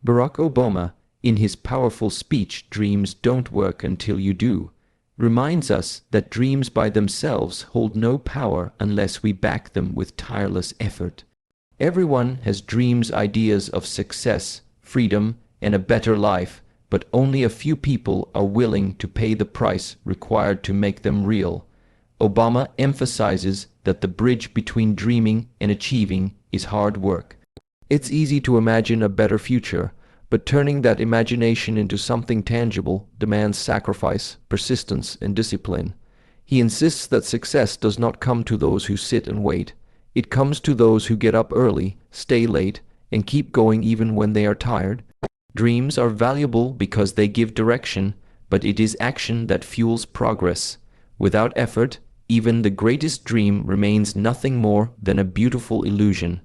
Barack Obama, in his powerful speech "Dreams Don't Work Until You Do," reminds us that dreams by themselves hold no power unless we back them with tireless effort. Everyone has dreams, ideas of success, freedom, and a better life, but only a few people are willing to pay the price required to make them real. Obama emphasizes that the bridge between dreaming and achieving is hard work. It's easy to imagine a better future, but turning that imagination into something tangible demands sacrifice, persistence, and discipline. He insists that success does not come to those who sit and wait. It comes to those who get up early, stay late, and keep going even when they are tired. Dreams are valuable because they give direction, but it is action that fuels progress. Without effort, even the greatest dream remains nothing more than a beautiful illusion.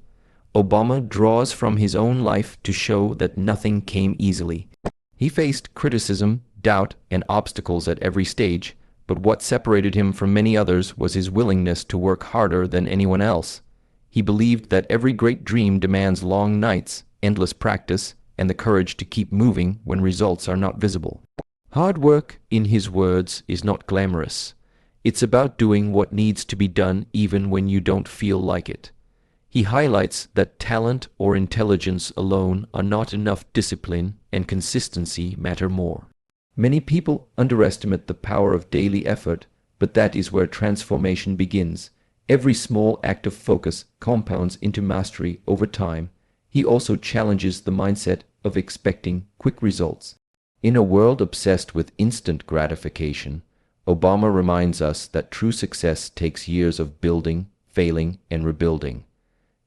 Obama draws from his own life to show that nothing came easily. He faced criticism, doubt, and obstacles at every stage, but what separated him from many others was his willingness to work harder than anyone else. He believed that every great dream demands long nights, endless practice, and the courage to keep moving when results are not visible. Hard work, in his words, is not glamorous. It's about doing what needs to be done even when you don't feel like it. He highlights that talent or intelligence alone are not enough. Discipline and consistency matter more. Many people underestimate the power of daily effort, but that is where transformation begins. Every small act of focus compounds into mastery over time. He also challenges the mindset of expecting quick results. In a world obsessed with instant gratification, Obama reminds us that true success takes years of building, failing, and rebuilding.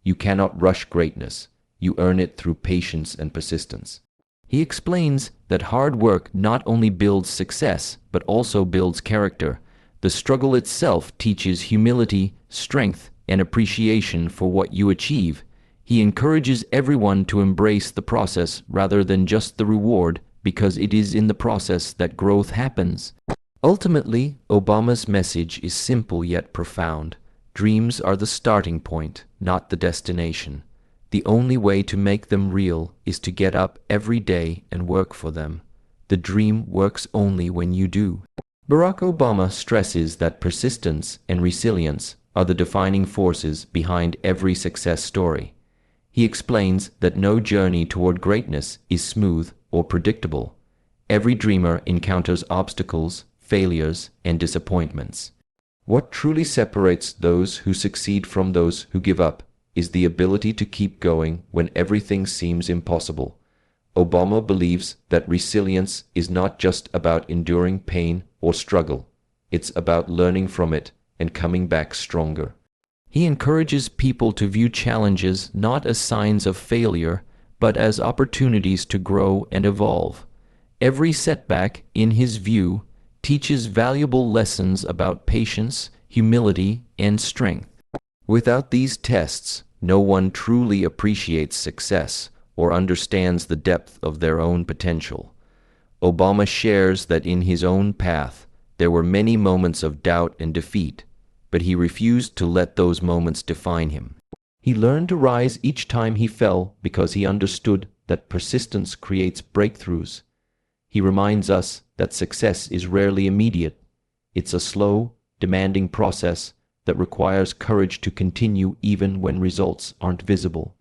You cannot rush greatness. You earn it through patience and persistence. He explains that hard work not only builds success, but also builds character. The struggle itself teaches humility, strength, and appreciation for what you achieve. He encourages everyone to embrace the process rather than just the reward, because it is in the process that growth happens. Ultimately, Obama's message is simple yet profound. Dreams are the starting point, not the destination. The only way to make them real is to get up every day and work for them. The dream works only when you do. Barack Obama stresses that persistence and resilience are the defining forces behind every success story. He explains that no journey toward greatness is smooth or predictable. Every dreamer encounters obstacles, failures, and disappointments. What truly separates those who succeed from those who give up is the ability to keep going when everything seems impossible. Obama believes that resilience is not just about enduring pain or struggle. It's about learning from it and coming back stronger. He encourages people to view challenges not as signs of failure, but as opportunities to grow and evolve. Every setback, in his view, teaches valuable lessons about patience, humility, and strength. Without these tests, no one truly appreciates success or understands the depth of their own potential. Obama shares that in his own path, there were many moments of doubt and defeat, but he refused to let those moments define him. He learned to rise each time he fell because he understood that persistence creates breakthroughs. He reminds us that success is rarely immediate. It's a slow, demanding process that requires courage to continue even when results aren't visible.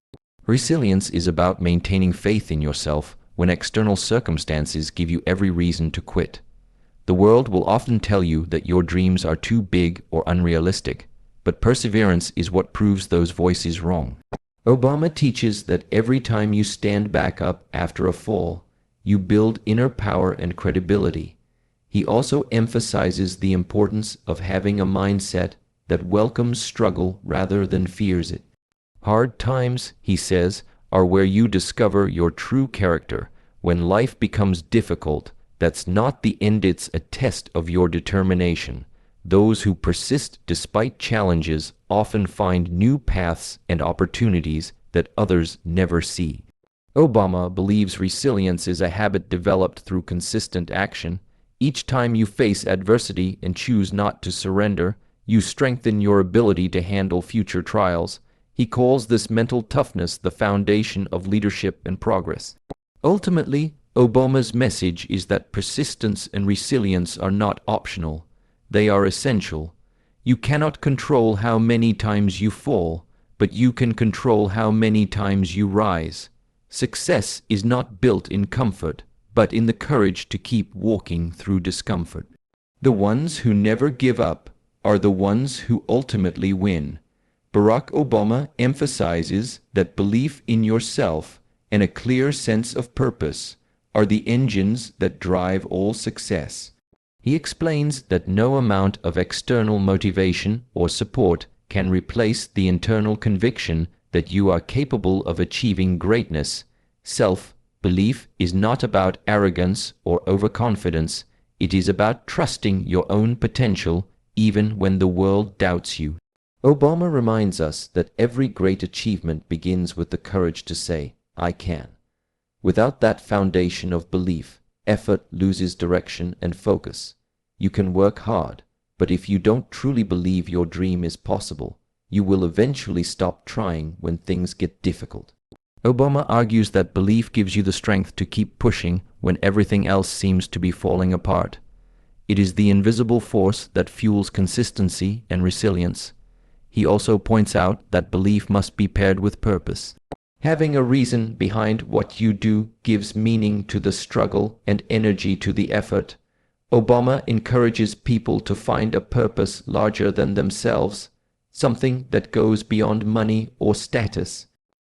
Resilience is about maintaining faith in yourself when external circumstances give you every reason to quit. The world will often tell you that your dreams are too big or unrealistic, but perseverance is what proves those voices wrong. Obama teaches that every time you stand back up after a fall, you build inner power and credibility. He also emphasizes the importance of having a mindset that welcomes struggle rather than fears it. Hard times, he says, are where you discover your true character. When life becomes difficult, that's not the end, it's a test of your determination. Those who persist despite challenges often find new paths and opportunities that others never see. Obama believes resilience is a habit developed through consistent action. Each time you face adversity and choose not to surrender, you strengthen your ability to handle future trials. He calls this mental toughness the foundation of leadership and progress. Ultimately, Obama's message is that persistence and resilience are not optional, they are essential. You cannot control how many times you fall, but you can control how many times you rise. Success is not built in comfort, but in the courage to keep walking through discomfort. The ones who never give up are the ones who ultimately win. Barack Obama emphasizes that belief in yourself and a clear sense of purpose are the engines that drive all success. He explains that no amount of external motivation or support can replace the internal conviction that you are capable of achieving greatness. Self-belief is not about arrogance or overconfidence. It is about trusting your own potential even when the world doubts you. Obama reminds us that every great achievement begins with the courage to say, "I can." Without that foundation of belief, effort loses direction and focus. You can work hard, but if you don't truly believe your dream is possible, you will eventually stop trying when things get difficult. Obama argues that belief gives you the strength to keep pushing when everything else seems to be falling apart. It is the invisible force that fuels consistency and resilience. He also points out that belief must be paired with purpose. Having a reason behind what you do gives meaning to the struggle and energy to the effort. Obama encourages people to find a purpose larger than themselves, something that goes beyond money or status.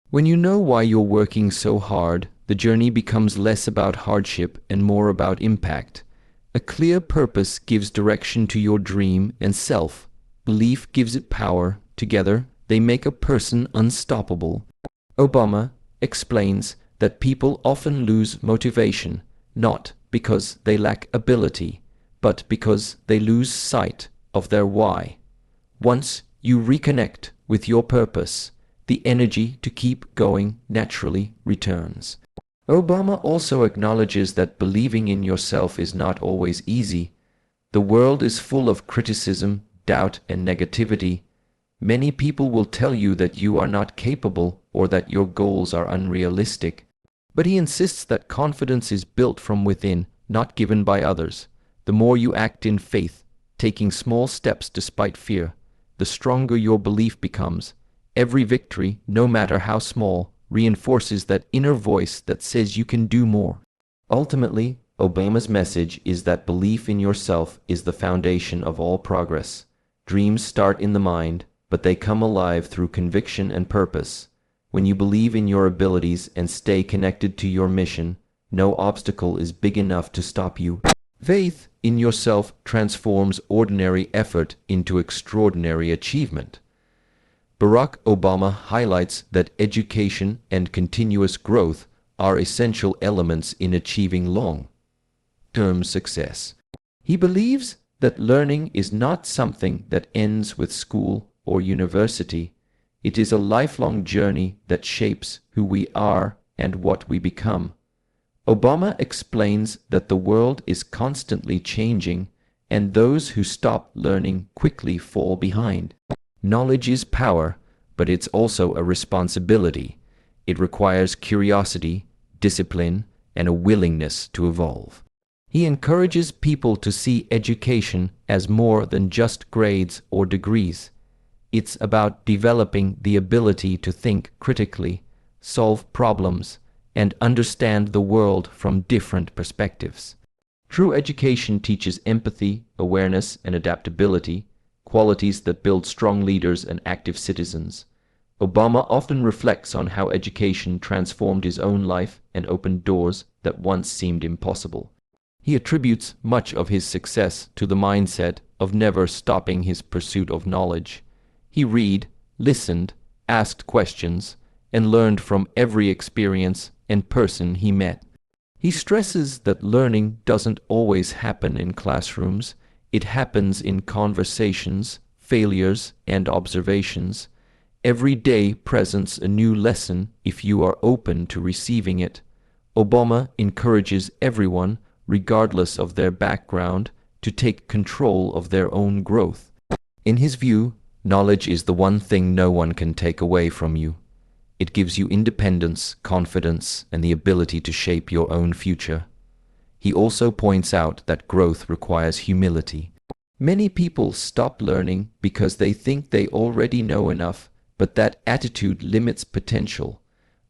When you know why you're working so hard, the journey becomes less about hardship and more about impact. A clear purpose gives direction to your dream, and self-belief gives it power. Together, they make a person unstoppable. Obama explains that people often lose motivation, not because they lack ability, but because they lose sight of their why. Once you reconnect with your purpose, the energy to keep going naturally returns. Obama also acknowledges that believing in yourself is not always easy. The world is full of criticism, doubt, and negativity. Many people will tell you that you are not capable or that your goals are unrealistic. But he insists that confidence is built from within, not given by others. The more you act in faith, taking small steps despite fear, the stronger your belief becomes. Every victory, no matter how small, reinforces that inner voice that says you can do more. Ultimately, Obama's message is that belief in yourself is the foundation of all progress. Dreams start in the mind, but they come alive through conviction and purpose. When you believe in your abilities and stay connected to your mission, no obstacle is big enough to stop you. Faith in yourself transforms ordinary effort into extraordinary achievement. Barack Obama highlights that education and continuous growth are essential elements in achieving long-term success. He believes that learning is not something that ends with school or university. It is a lifelong journey that shapes who we are and what we become. Obama explains that the world is constantly changing, and those who stop learning quickly fall behind. Knowledge is power, but it's also a responsibility. It requires curiosity, discipline, and a willingness to evolve. He encourages people to see education as more than just grades or degrees. It's about developing the ability to think critically, solve problems, and understand the world from different perspectives. True education teaches empathy, awareness, and adaptability, qualities that build strong leaders and active citizens. Obama often reflects on how education transformed his own life and opened doors that once seemed impossible. He attributes much of his success to the mindset of never stopping his pursuit of knowledge. He read, listened, asked questions, and learned from every experience and person he met. He stresses that learning doesn't always happen in classrooms. It happens in conversations, failures, and observations. Every day presents a new lesson if you are open to receiving it. Obama encourages everyone, regardless of their background, to take control of their own growth. In his view, knowledge is the one thing no one can take away from you. It gives you independence, confidence, and the ability to shape your own future. He also points out that growth requires humility. Many people stop learning because they think they already know enough, but that attitude limits potential.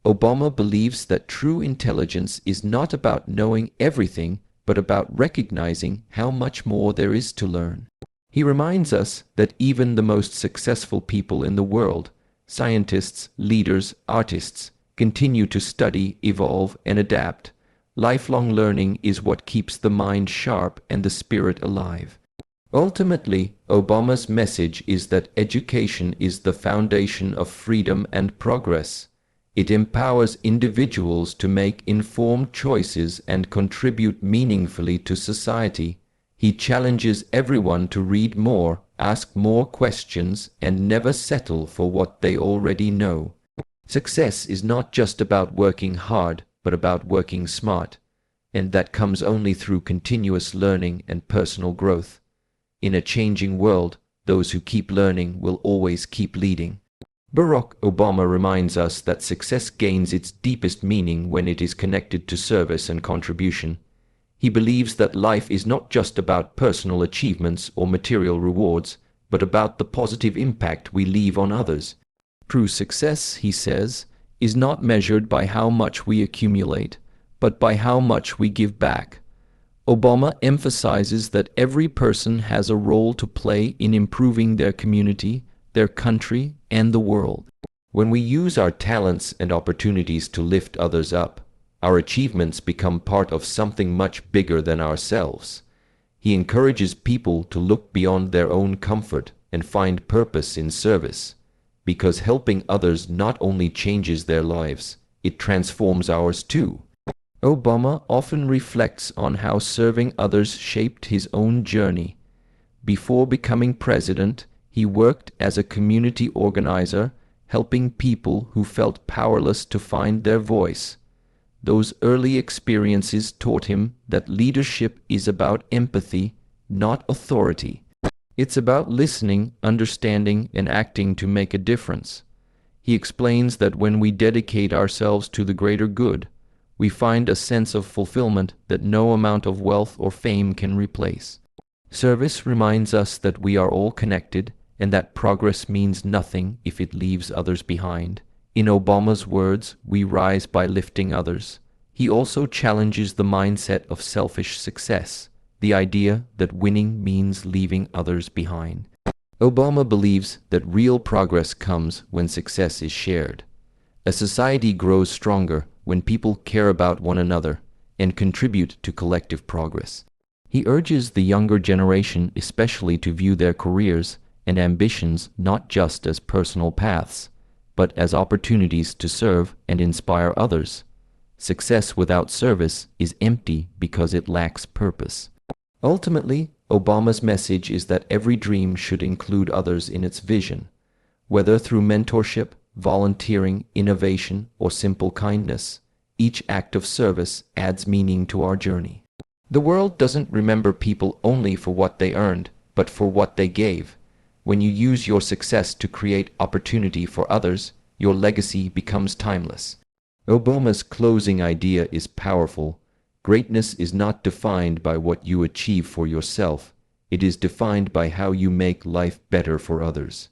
Obama believes that true intelligence is not about knowing everything, but about recognizing how much more there is to learn. He reminds us that even the most successful people in the world, scientists, leaders, artists, continue to study, evolve, and adapt. Lifelong learning is what keeps the mind sharp and the spirit alive. Ultimately, Obama's message is that education is the foundation of freedom and progress. It empowers individuals to make informed choices and contribute meaningfully to society. He challenges everyone to read more, ask more questions, and never settle for what they already know. Success is not just about working hard, but about working smart, and that comes only through continuous learning and personal growth. In a changing world, those who keep learning will always keep leading. Barack Obama reminds us that success gains its deepest meaning when it is connected to service and contribution. He believes that life is not just about personal achievements or material rewards, but about the positive impact we leave on others. True success, he says, is not measured by how much we accumulate, but by how much we give back. Obama emphasizes that every person has a role to play in improving their community, their country, and the world. When we use our talents and opportunities to lift others up, our achievements become part of something much bigger than ourselves. He encourages people to look beyond their own comfort and find purpose in service, because helping others not only changes their lives, it transforms ours too. Obama often reflects on how serving others shaped his own journey. Before becoming president, he worked as a community organizer, helping people who felt powerless to find their voice. Those early experiences taught him that leadership is about empathy, not authority. It's about listening, understanding, and acting to make a difference. He explains that when we dedicate ourselves to the greater good, we find a sense of fulfillment that no amount of wealth or fame can replace. Service reminds us that we are all connected and that progress means nothing if it leaves others behind. In Obama's words, we rise by lifting others. He also challenges the mindset of selfish success, the idea that winning means leaving others behind. Obama believes that real progress comes when success is shared. A society grows stronger when people care about one another and contribute to collective progress. He urges the younger generation especially to view their careers and ambitions not just as personal paths, but as opportunities to serve and inspire others. Success without service is empty because it lacks purpose. Ultimately, Obama's message is that every dream should include others in its vision, whether through mentorship, volunteering, innovation, or simple kindness. Each act of service adds meaning to our journey. The world doesn't remember people only for what they earned, but for what they gave. When you use your success to create opportunity for others, your legacy becomes timeless. Obama's closing idea is powerful. Greatness is not defined by what you achieve for yourself. It is defined by how you make life better for others.